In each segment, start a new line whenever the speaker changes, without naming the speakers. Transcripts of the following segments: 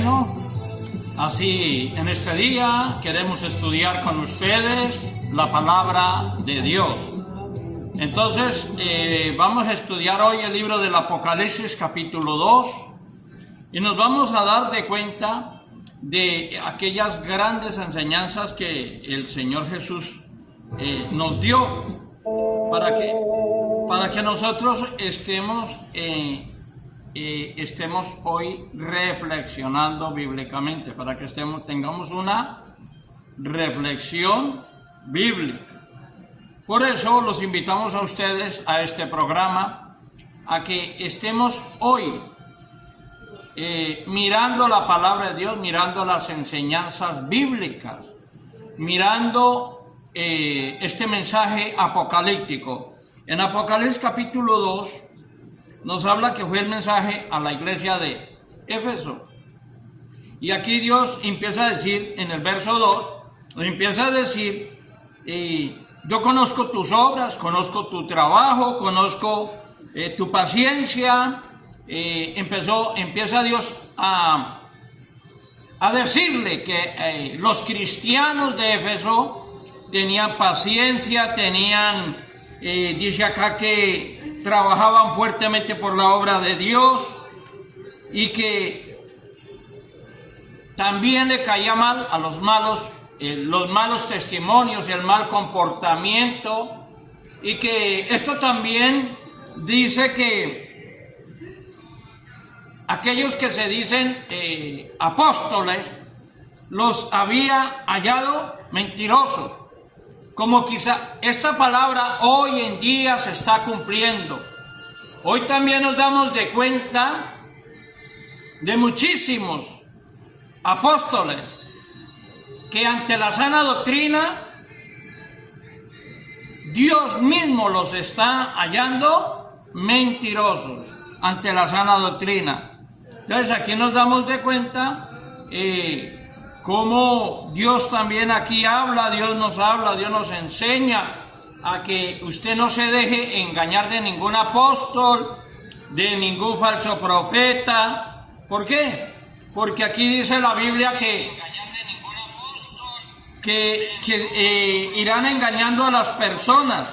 Bueno, así en este día queremos estudiar con ustedes la palabra de Dios. Entonces vamos a estudiar hoy el libro del Apocalipsis capítulo 2 y nos vamos a dar de cuenta de aquellas grandes enseñanzas que el Señor Jesús nos dio para que nosotros estemos hoy reflexionando bíblicamente, para que tengamos una reflexión bíblica. Por eso los invitamos a ustedes a este programa, a que estemos hoy mirando la palabra de Dios, mirando las enseñanzas bíblicas, mirando este mensaje apocalíptico. En Apocalipsis capítulo 2 nos habla que fue el mensaje a la iglesia de Éfeso. Y aquí Dios empieza a decir, en el verso 2, empieza a decir, yo conozco tus obras, conozco tu trabajo, conozco tu paciencia. Empieza Dios a decirle que los cristianos de Éfeso tenían paciencia, dice acá que trabajaban fuertemente por la obra de Dios y que también le caía mal a los malos testimonios y el mal comportamiento, y que esto también dice que aquellos que se dicen apóstoles los había hallado mentirosos. Como quizá esta palabra hoy en día se está cumpliendo. Hoy también nos damos de cuenta de muchísimos apóstoles que ante la sana doctrina Dios mismo los está hallando mentirosos ante la sana doctrina. Entonces aquí nos damos de cuenta cómo Dios también aquí habla, Dios nos enseña a que usted no se deje engañar de ningún apóstol, de ningún falso profeta. ¿Por qué? Porque aquí dice la Biblia que irán engañando a las personas.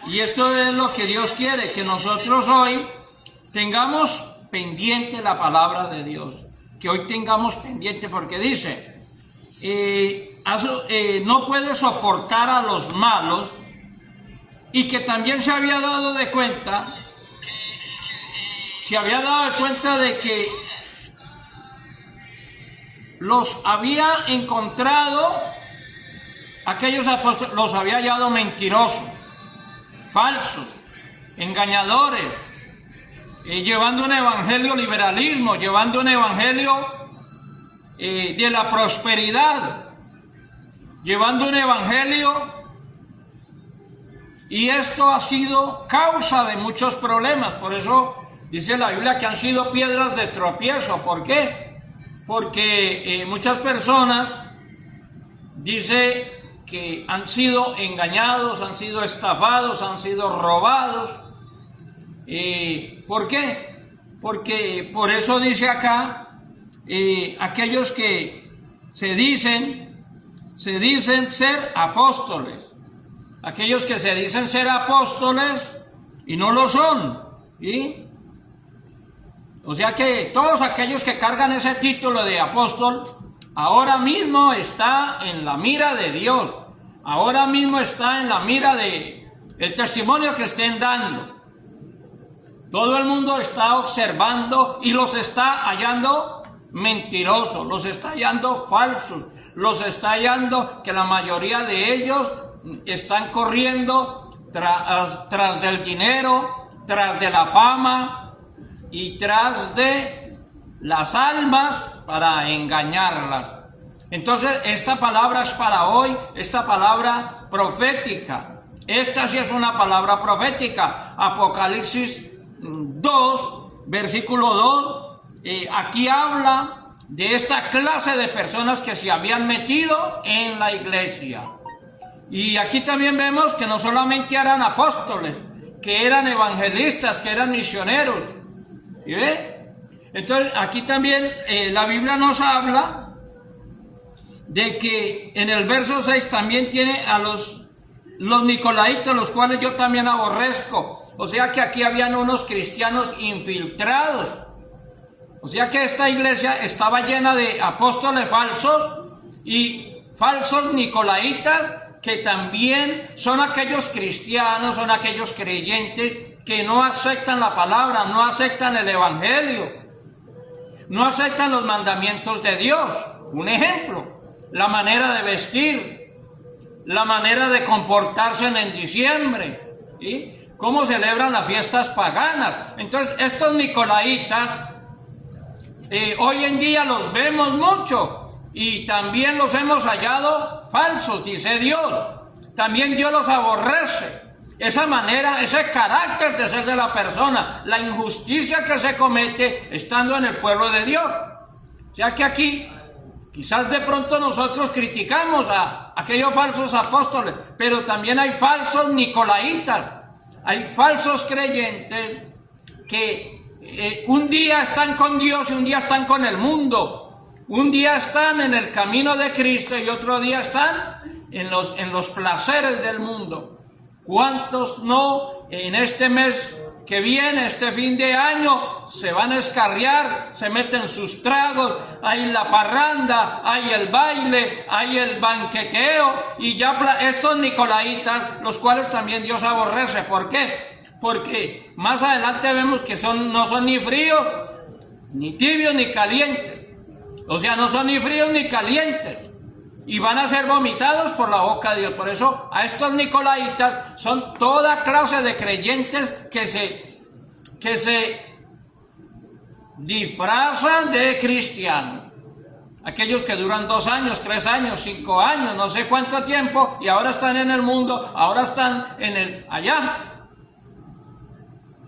Y esto es lo que Dios quiere, que nosotros hoy tengamos pendiente la palabra de Dios. Que hoy tengamos pendiente, porque dice, no puede soportar a los malos, y que también se había dado de cuenta de que los había encontrado, aquellos apóstoles los había hallado mentirosos, falsos, engañadores, llevando un evangelio liberalismo, llevando un evangelio de la prosperidad, llevando un evangelio, y esto ha sido causa de muchos problemas. Por eso dice la Biblia que han sido piedras de tropiezo. ¿Por qué? Porque muchas personas dice que han sido engañados, han sido estafados, han sido robados. ¿Por qué? Porque por eso dice acá, aquellos que se dicen ser apóstoles, aquellos que se dicen ser apóstoles y no lo son, ¿sí? O sea que todos aquellos que cargan ese título de apóstol ahora mismo está en la mira de Dios, ahora mismo está en la mira de el testimonio que estén dando. Todo el mundo está observando y los está hallando mentirosos, los está hallando falsos, los está hallando que la mayoría de ellos están corriendo tras del dinero, tras de la fama y tras de las almas para engañarlas. Entonces esta palabra es para hoy, esta palabra profética. Esta sí es una palabra profética. Apocalipsis 2, versículo 2, aquí habla de esta clase de personas que se habían metido en la iglesia. Y aquí también vemos que no solamente eran apóstoles, que eran evangelistas, que eran misioneros. ¿Sí ve? Entonces aquí también la Biblia nos habla de que en el verso 6 también tiene a los nicolaitas, los cuales yo también aborrezco. O sea que aquí habían unos cristianos infiltrados. O sea que esta iglesia estaba llena de apóstoles falsos y falsos nicolaitas, que también son aquellos cristianos, son aquellos creyentes que no aceptan la palabra, no aceptan el evangelio, no aceptan los mandamientos de Dios. Un ejemplo, la manera de vestir, la manera de comportarse en diciembre, ¿sí? Cómo celebran las fiestas paganas. Entonces estos nicolaitas hoy en día los vemos mucho y también los hemos hallado falsos, dice Dios. También Dios los aborrece. Esa manera, ese carácter de ser de la persona, la injusticia que se comete estando en el pueblo de Dios. O sea que aquí quizás de pronto nosotros criticamos a aquellos falsos apóstoles, pero también hay falsos nicolaitas, hay falsos creyentes que un día están con Dios y un día están con el mundo. Un día están en el camino de Cristo y otro día están en los placeres del mundo. ¿Cuántos no en este mes que viene, este fin de año, se van a escarriar, se meten sus tragos, hay la parranda, hay el baile, hay el banqueteo, y ya estos nicolaitas, los cuales también Dios aborrece? ¿Por qué? Porque más adelante vemos que no son ni fríos, ni tibios, ni calientes. O sea, no son ni fríos ni calientes. Y van a ser vomitados por la boca de Dios. Por eso a estos nicolaitas son toda clase de creyentes que se disfrazan de cristianos. Aquellos que duran 2 años, 3 años, 5 años, no sé cuánto tiempo, y ahora están en el mundo, ahora están allá.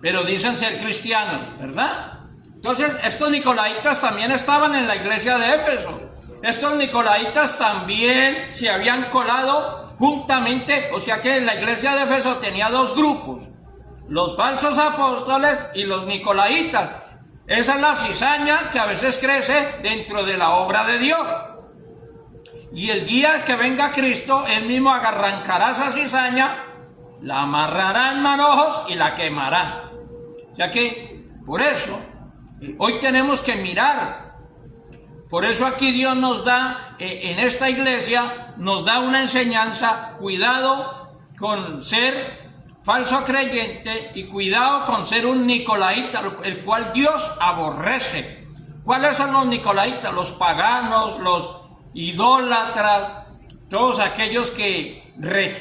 Pero dicen ser cristianos, ¿verdad? Entonces, estos nicolaitas también estaban en la iglesia de Éfeso. Estos nicolaitas también se habían colado juntamente, o sea que la iglesia de Éfeso tenía 2 grupos, los falsos apóstoles y los nicolaitas. Esa es la cizaña que a veces crece dentro de la obra de Dios. Y el día que venga Cristo, Él mismo arrancará esa cizaña, la amarrará en manojos y la quemará. O sea que, por eso, hoy tenemos que mirar. Por eso aquí Dios nos da, en esta iglesia, nos da una enseñanza: cuidado con ser falso creyente y cuidado con ser un nicolaíta, el cual Dios aborrece. ¿Cuáles son los nicolaitas? Los paganos, los idólatras, todos aquellos que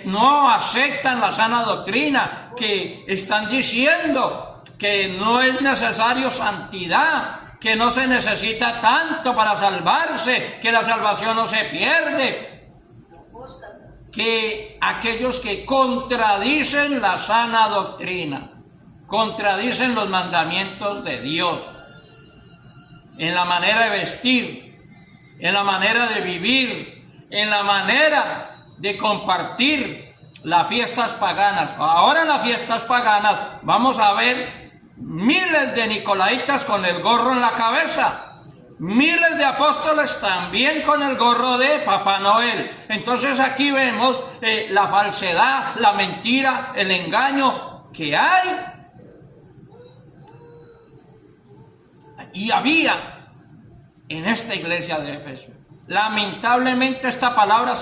no aceptan la sana doctrina, que están diciendo que no es necesario santidad, que no se necesita tanto para salvarse, que la salvación no se pierde, que aquellos que contradicen la sana doctrina, contradicen los mandamientos de Dios, en la manera de vestir, en la manera de vivir, en la manera de compartir las fiestas paganas. Ahora en las fiestas paganas vamos a ver miles de nicolaitas con el gorro en la cabeza, miles de apóstoles también con el gorro de Papá Noel. Entonces aquí vemos la falsedad, la mentira, el engaño que hay y había en esta iglesia de Éfeso. Lamentablemente esta palabra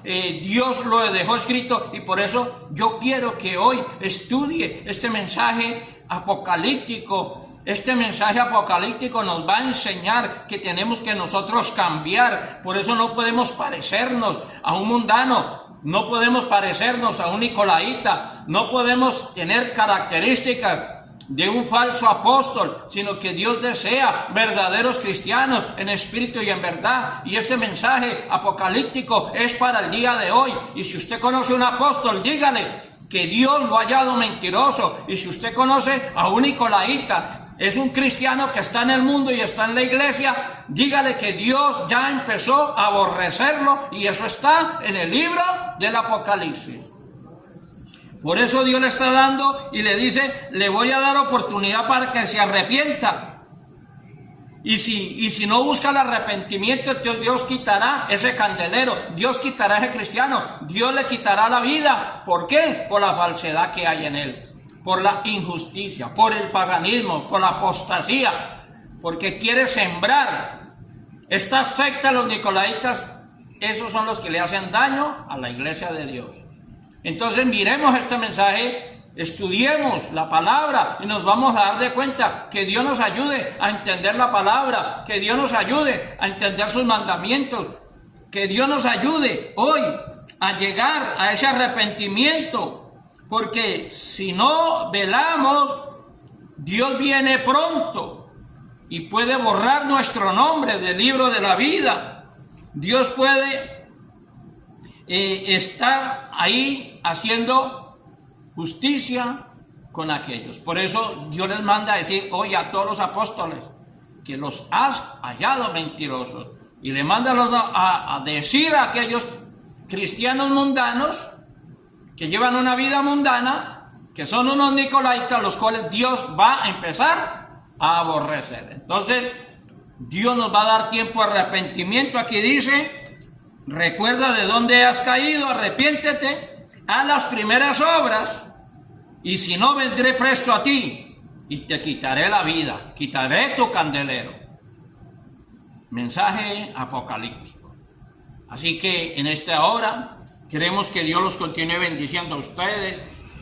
Dios lo dejó escrito, y por eso yo quiero que hoy estudie este mensaje apocalíptico. Este mensaje apocalíptico nos va a enseñar que tenemos que nosotros cambiar. Por eso no podemos parecernos a un mundano, no podemos parecernos a un nicolaíta, no podemos tener características de un falso apóstol, sino que Dios desea verdaderos cristianos en espíritu y en verdad. Y este mensaje apocalíptico es para el día de hoy. Y si usted conoce a un apóstol, dígale que Dios lo ha hallado mentiroso. Y si usted conoce a un nicolaíta, es un cristiano que está en el mundo y está en la iglesia, dígale que Dios ya empezó a aborrecerlo, y eso está en el libro del Apocalipsis. Por eso Dios le está dando y le dice: le voy a dar oportunidad para que se arrepienta. Y si no busca el arrepentimiento, entonces Dios quitará ese candelero, Dios quitará ese cristiano, Dios le quitará la vida. ¿Por qué? Por la falsedad que hay en él, por la injusticia, por el paganismo, por la apostasía, porque quiere sembrar. Esta secta, los nicolaitas, esos son los que le hacen daño a la iglesia de Dios. Entonces miremos este mensaje, estudiemos la palabra y nos vamos a dar de cuenta que Dios nos ayude a entender la palabra, que Dios nos ayude a entender sus mandamientos, que Dios nos ayude hoy a llegar a ese arrepentimiento, porque si no velamos, Dios viene pronto y puede borrar nuestro nombre del libro de la vida. Dios puede estar ahí haciendo justicia con aquellos. Por eso Dios les manda a decir hoy a todos los apóstoles que los has hallado mentirosos, y le manda a decir a aquellos cristianos mundanos que llevan una vida mundana, que son unos nicolaitas, los cuales Dios va a empezar a aborrecer. Entonces Dios nos va a dar tiempo de arrepentimiento. Aquí dice: recuerda de dónde has caído, arrepiéntete, haz las primeras obras, y si no, vendré presto a ti y te quitaré la vida, quitaré tu candelero. Mensaje apocalíptico. Así que en esta hora queremos que Dios los continúe bendiciendo a ustedes,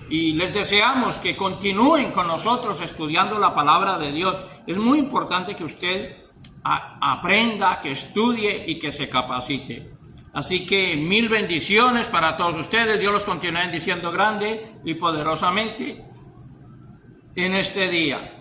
y les deseamos que continúen con nosotros estudiando la palabra de Dios. Es muy importante que usted aprenda, que estudie y que se capacite. Así que 1000 bendiciones para todos ustedes. Dios los continúe bendiciendo grande y poderosamente en este día.